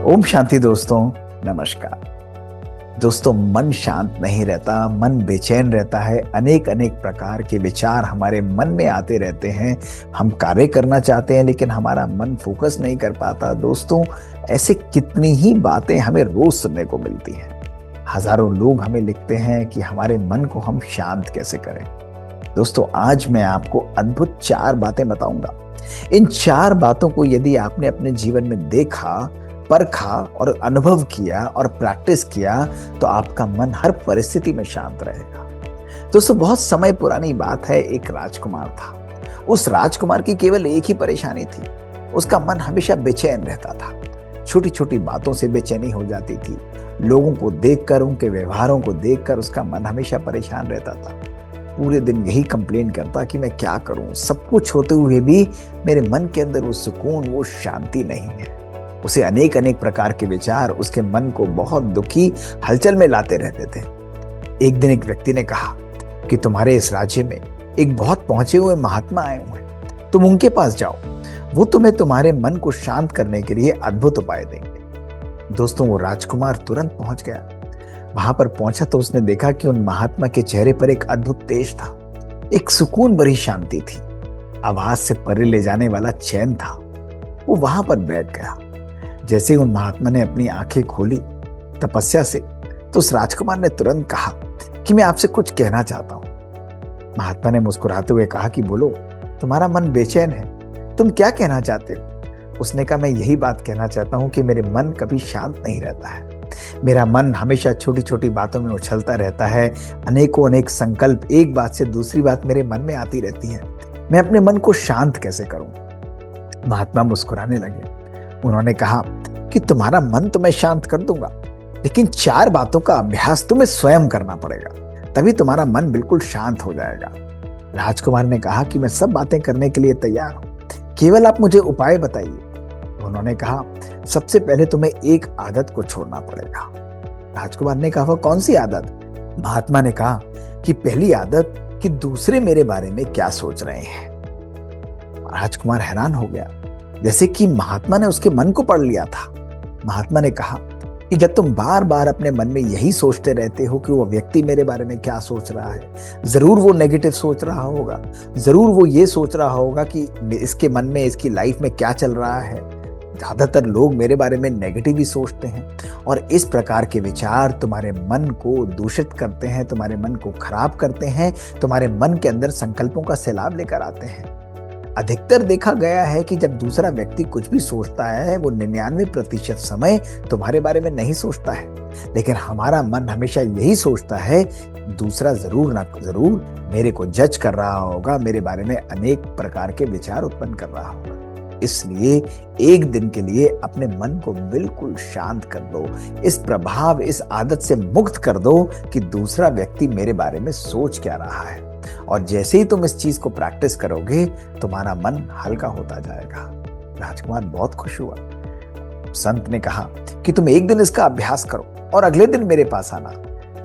ओम शांति दोस्तों, नमस्कार। दोस्तों, मन शांत नहीं रहता, मन बेचैन रहता है। अनेक अनेक प्रकार के विचार हमारे मन में आते रहते हैं। हम कार्य करना चाहते हैं लेकिन हमारा मन फोकस नहीं कर पाता। दोस्तों, ऐसे कितनी ही बातें हमें रोज सुनने को मिलती हैं। हजारों लोग हमें लिखते हैं कि हमारे मन को हम शांत कैसे करें। दोस्तों, आज मैं आपको अद्भुत 4 बातें बताऊंगा। इन 4 बातों को यदि आपने अपने जीवन में देखा, परखा और अनुभव किया और प्रैक्टिस किया तो आपका मन हर परिस्थिति में शांत रहेगा। दोस्तों, बहुत समय पुरानी बात है, एक राजकुमार था। उस राजकुमार की केवल एक ही परेशानी थी, उसका मन हमेशा बेचैन रहता था। छोटी छोटी बातों से बेचैनी हो जाती थी। लोगों को देखकर, उनके व्यवहारों को देखकर उसका मन हमेशा परेशान रहता था। पूरे दिन यही कंप्लेन करता कि मैं क्या करूं, सब कुछ होते हुए भी मेरे मन के अंदर वो सुकून, वो शांति नहीं है। उसे अनेक अनेक प्रकार के विचार उसके मन को बहुत दुखी, हलचल में लाते रहते थे। एक दिन एक व्यक्ति ने कहा कि तुम्हारे इस राज्य में एक बहुत पहुंचे हुए महात्मा आए हुए हैं, तुम उनके पास जाओ, वो तुम्हें तुम्हारे मन को शांत करने के लिए अद्भुत उपाय देंगे। दोस्तों, वो राजकुमार तुरंत पहुंच गया। वहां पर पहुंचा तो उसने देखा कि उन महात्मा के चेहरे पर एक अद्भुत तेज था, एक सुकून भरी शांति थी, आवाज से परे ले जाने वाला चैन था। वो वहां पर बैठ गया। जैसे उन महात्मा ने अपनी आंखें खोली तपस्या से, तो उस राजकुमार ने तुरंत कहा कि मैं आपसे कुछ कहना चाहता हूं। महात्मा ने मुस्कुराते हुए कहा कि बोलो, तुम्हारा मन बेचैन है, तुम क्या कहना चाहते हो? उसने कहा, मैं यही बात कहना चाहता हूं कि मेरे मन कभी शांत नहीं रहता है। मेरा मन हमेशा छोटी छोटी बातों में उछलता रहता है। अनेकों अनेक संकल्प, एक बात से दूसरी बात मेरे मन में आती रहती है। मैं अपने मन को शांत कैसे करूं? महात्मा मुस्कुराने लगे। उन्होंने कहा कि तुम्हारा मन तो मैं शांत कर दूंगा, लेकिन 4 बातों का अभ्यास तुम्हें स्वयं करना पड़ेगा, तभी तुम्हारा मन बिल्कुल शांत हो जाएगा। राजकुमार ने कहा कि मैं सब बातें करने के लिए तैयार हूं, केवल आप मुझे उपाय बताइए। उन्होंने कहा, सबसे पहले तुम्हें एक आदत को छोड़ना पड़ेगा। राजकुमार ने कहा, वो कौन सी आदत? महात्मा ने कहा कि पहली आदत कि दूसरे मेरे बारे में क्या सोच रहे हैं। राजकुमार हैरान हो गया, जैसे कि महात्मा ने उसके मन को पढ़ लिया था। महात्मा ने कहा कि जब तुम बार बार अपने मन में यही सोचते रहते हो कि वो व्यक्ति मेरे बारे में क्या सोच रहा है, जरूर वो नेगेटिव सोच रहा होगा, जरूर वो ये सोच रहा होगा कि इसके मन में, इसकी लाइफ में क्या चल रहा है। ज्यादातर लोग मेरे बारे में नेगेटिव ही सोचते हैं और इस प्रकार के विचार तुम्हारे मन को दूषित करते हैं, तुम्हारे मन को खराब करते हैं, तुम्हारे मन के अंदर संकल्पों का सैलाब लेकर आते हैं। अधिकतर देखा गया है कि जब दूसरा व्यक्ति कुछ भी सोचता है, वो 99% समय तुम्हारे बारे में नहीं सोचता है, लेकिन हमारा मन हमेशा यही सोचता है, दूसरा जरूर ना जरूर मेरे को जज कर रहा होगा, मेरे बारे में अनेक प्रकार के विचार उत्पन्न कर रहा होगा। इसलिए एक दिन के लिए अपने मन को बिल्कुल शांत कर दो, इस प्रभाव, इस आदत से मुक्त कर दो कि दूसरा व्यक्ति मेरे बारे में सोच क्या रहा है। और जैसे ही तुम इस चीज को प्रैक्टिस करोगे, तुम्हारा मन हल्का होता जाएगा। राजकुमार बहुत खुश हुआ। संत ने कहा कि तुम एक दिन इसका अभ्यास करो और अगले दिन मेरे पास आना।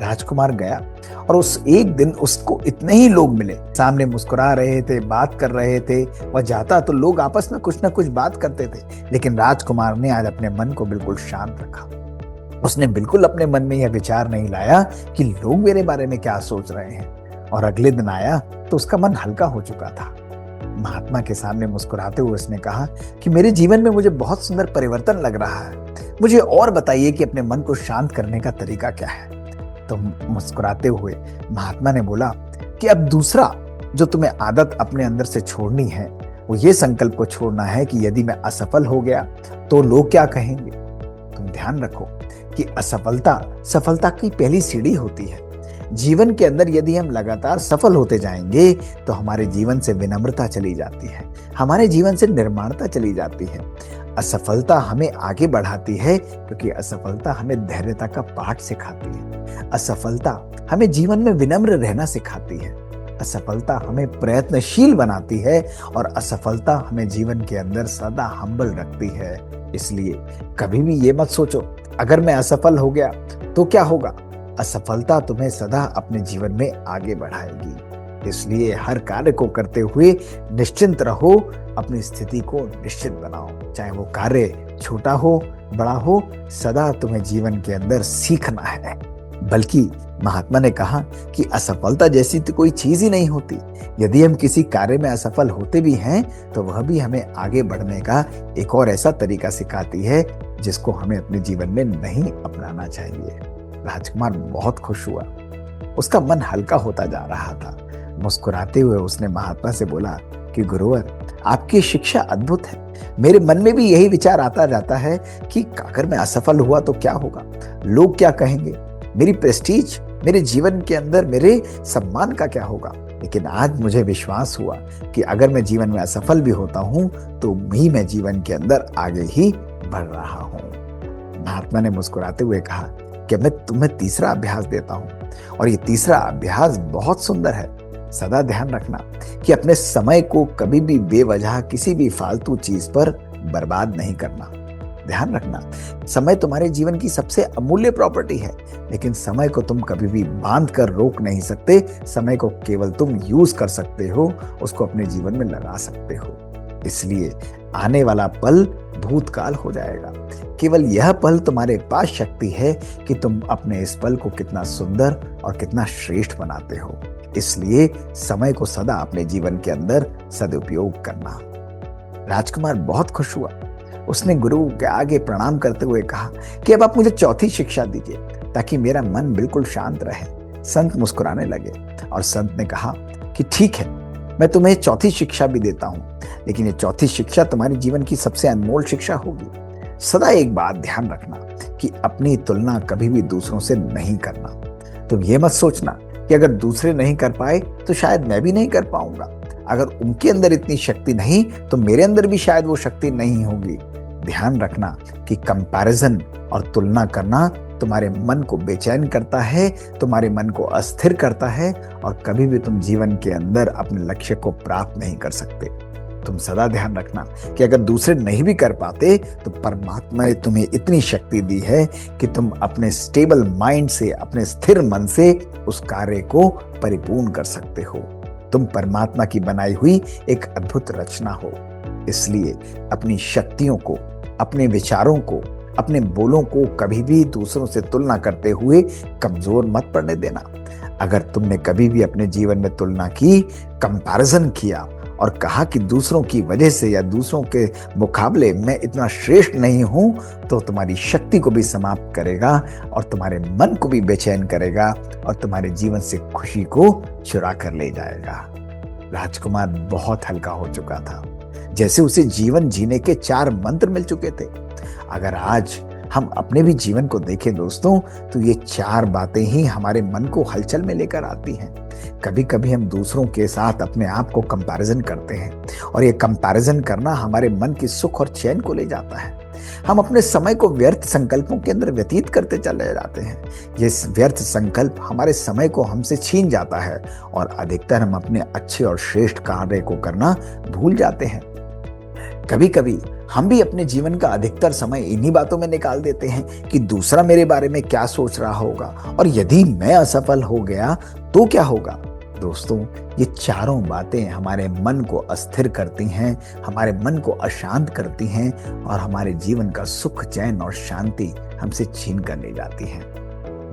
राजकुमार गया और उस एक दिन उसको इतने ही लोग मिले, सामने मुस्कुरा रहे थे, बात कर रहे थे। वह जाता तो लोग आपस में कुछ ना कुछ बात करते थे, लेकिन राजकुमार ने आज अपने मन को बिल्कुल शांत रखा। उसने बिल्कुल अपने मन में यह विचार नहीं लाया कि लोग मेरे बारे में क्या सोच रहे हैं। और अगले दिन आया तो उसका मन हल्का हो चुका था। महात्मा के सामने मुस्कुराते हुए उसने कहा कि मेरे जीवन में मुझे बहुत सुंदर परिवर्तन लग रहा है, मुझे और बताइए कि अपने मन को शांत करने का तरीका क्या है। तो मुस्कुराते हुए महात्मा ने बोला कि अब दूसरा जो तुम्हें आदत अपने अंदर से छोड़नी है, वो ये संकल्प को छोड़ना है कि यदि मैं असफल हो गया तो लोग क्या कहेंगे। तुम ध्यान रखो कि असफलता सफलता की पहली सीढ़ी होती है। जीवन के अंदर यदि हम लगातार सफल होते जाएंगे तो हमारे जीवन से विनम्रता चली जाती है, हमारे जीवन से निर्माणता चली जाती है। असफलता हमें आगे बढ़ाती है क्योंकि असफलता हमें धैर्यता का पाठ सिखाती है। असफलता हमें जीवन में विनम्र रहना सिखाती है। असफलता हमें प्रयत्नशील बनाती है और असफलता हमें जीवन के अंदर सदा हम्बल रखती है। इसलिए कभी भी ये मत सोचो अगर मैं असफल हो गया तो क्या होगा। असफलता तुम्हें सदा अपने जीवन में आगे बढ़ाएगी। इसलिए हर कार्य को करते हुए निश्चिंत रहो, अपनी स्थिति को निश्चित बनाओ, चाहे वो कार्य छोटा हो बड़ा हो, सदा तुम्हें जीवन के अंदर सीखना है। बल्कि महात्मा ने कहा कि असफलता जैसी तो कोई चीज ही नहीं होती। यदि हम किसी कार्य में असफल होते भी हैं तो वह भी हमें आगे बढ़ने का एक और ऐसा तरीका सिखाती है जिसको हमें अपने जीवन में नहीं अपनाना चाहिए। राजकुमार बहुत खुश हुआ, उसका मन हल्का होता जा रहा था। मुस्कुराते हुए उसने महात्मा से बोला कि गुरुवर, आपकी शिक्षा अद्भुत है। मेरे मन में भी यही विचार आता जाता है कि अगर मैं असफल हुआ तो क्या होगा, लोग क्या कहेंगे, मेरी प्रेस्टीज, मेरे जीवन के अंदर मेरे सम्मान का क्या होगा। लेकिन आज मुझे विश्वास हुआ कि अगर मैं जीवन में असफल भी होता हूं तो भी मैं जीवन के अंदर आगे ही बढ़ रहा हूं। महात्मा ने मुस्कुराते हुए कहा कि मैं तुम्हें तीसरा अभ्यास देता हूं और ये तीसरा अभ्यास बहुत सुंदर है। सदा ध्यान रखना कि अपने समय को कभी भी बेवजह किसी भी फालतू चीज पर बर्बाद नहीं करना। ध्यान रखना, समय तुम्हारे जीवन की सबसे अमूल्य प्रॉपर्टी है, लेकिन समय को तुम कभी भी बांध कर रोक नहीं सकते। समय को केवल तुम यूज कर सकते हो, उसको अपने जीवन में लगा सकते हो। इसलिए आने वाला पल भूतकाल हो जाएगा। केवल यह पल तुम्हारे पास शक्ति है कि तुम अपने इस पल को कितना सुंदर और कितना श्रेष्ठ बनाते हो। इसलिए समय को सदा अपने जीवन के अंदर सदुपयोग करना। राजकुमार बहुत खुश हुआ। उसने गुरु के आगे प्रणाम करते हुए कहा कि अब आप मुझे चौथी शिक्षा दीजिए ताकि मेरा मन बिल्कुल शांत रहे। संत मुस्कुराने लगे और संत ने कहा कि ठीक है, मैं तुम्हें चौथी शिक्षा भी देता हूं, लेकिन ये चौथी शिक्षा तुम्हारे जीवन की सबसे अनमोल शिक्षा होगी। सदा एक बात ध्यान रखना कि अपनी तुलना कभी भी दूसरों से नहीं करना। तुम ये मत सोचना कि अगर दूसरे नहीं कर पाए तो शायद मैं भी नहीं कर पाऊंगा। अगर उनके अंदर इतनी शक्ति नहीं तो मेरे अंदर भी शायद वो शक्ति नहीं होगी। ध्यान रखना कि कंपैरिजन और तुलना करना तुम्हारे मन को बेचैन करता है, तुम्हारे मन को अस्थिर करता है और कभी भी तुम जीवन के अंदर अपने लक्ष्य को प्राप्त नहीं कर सकते। तुम सदा ध्यान रखना कि अगर दूसरे नहीं भी कर पाते तो परमात्मा ने तुम्हें इतनी शक्ति दी है कि तुम अपने स्टेबल माइंड से, अपने स्थिर मन से उस कार्य को परिपूर्ण कर सकते हो। तुम परमात्मा की बनाई हुई एक अद्भुत रचना हो। इसलिए अपनी शक्तियों को, अपने विचारों को, अपने बोलों को कभी भी दूसरों से तुलना करते हुए कमजोर मत पड़ने देना। अगर तुमने कभी भी अपने जीवन में तुलना की, कंपैरिजन किया और कहा कि दूसरों की वजह से या दूसरों के मुकाबले मैं इतना श्रेष्ठ नहीं हूं, तो तुम्हारी शक्ति को भी समाप्त करेगा और तुम्हारे मन को भी बेचैन करेगा और तुम्हारे जीवन से खुशी को चुरा कर ले जाएगा। राजकुमार बहुत हल्का हो चुका था, जैसे उसे जीवन जीने के 4 मंत्र मिल चुके थे। अगर आज हम अपने भी जीवन को देखें दोस्तों, तो ये 4 बातें ही हमारे मन को हलचल में लेकर आती हैं। कभी कभी हम दूसरों के साथ अपने आप को कंपैरिजन करते हैं और ये कंपैरिजन करना हमारे मन की सुख और चैन को ले जाता है। हम अपने समय को व्यर्थ संकल्पों के अंदर व्यतीत करते चले जाते हैं। ये व्यर्थ संकल्प हमारे समय को हमसे छीन जाता है और अधिकतर हम अपने अच्छे और श्रेष्ठ कार्य को करना भूल जाते हैं। कभी कभी हम भी अपने जीवन का अधिकतर समय इन्हीं बातों में निकाल देते हैं कि दूसरा मेरे बारे में क्या सोच रहा होगा और यदि मैं असफल हो गया तो क्या होगा। दोस्तों, ये चारों बातें हमारे मन को अस्थिर करती हैं, हमारे मन को अशांत करती हैं और हमारे जीवन का सुख, चैन और शांति हमसे छीन कर ले जाती हैं।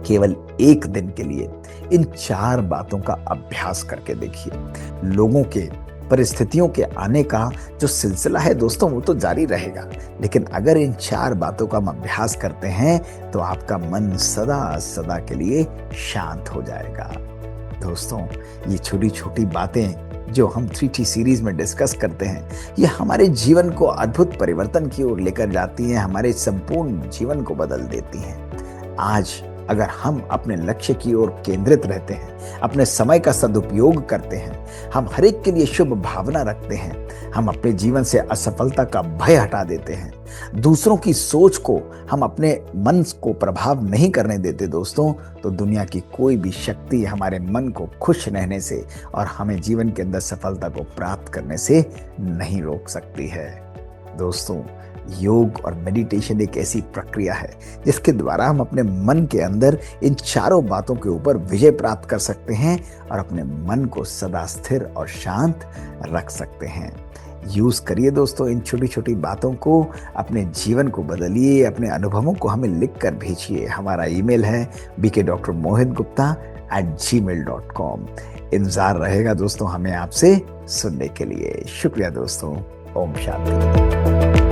केवल एक दिन के लिए इन 4 बातों का अभ्यास करके देखिए। लोगों के, परिस्थितियों के आने का जो सिलसिला है दोस्तों, वो तो जारी रहेगा, लेकिन अगर इन 4 बातों का हम अभ्यास करते हैं तो आपका मन सदा सदा के लिए शांत हो जाएगा। दोस्तों, ये छोटी छोटी बातें जो हम 3T सीरीज में डिस्कस करते हैं, ये हमारे जीवन को अद्भुत परिवर्तन की ओर लेकर जाती हैं, हमारे संपूर्ण जीवन को बदल देती हैं। आज अगर हम अपने लक्ष्य की ओर केंद्रित रहते हैं, अपने समय का सदुपयोग करते हैं, हम हर एक के लिए शुभ भावना रखते हैं, हम अपने जीवन से असफलता का भय हटा देते हैं, दूसरों की सोच को हम अपने मन को प्रभाव नहीं करने देते दोस्तों, तो दुनिया की कोई भी शक्ति हमारे मन को खुश रहने से और हमें जीवन के अंदर सफलता को प्राप्त करने से नहीं रोक सकती है। दोस्तों, योग और मेडिटेशन एक ऐसी प्रक्रिया है जिसके द्वारा हम अपने मन के अंदर इन 4 बातों के ऊपर विजय प्राप्त कर सकते हैं और अपने मन को सदा स्थिर और शांत रख सकते हैं। यूज करिए दोस्तों इन छोटी छोटी बातों को, अपने जीवन को बदलिए, अपने अनुभवों को हमें लिख कर भेजिए। हमारा ईमेल है bkdrmohitgupta@gmail.com। इंतजार रहेगा दोस्तों हमें आपसे सुनने के लिए। शुक्रिया दोस्तों। ओम शांति।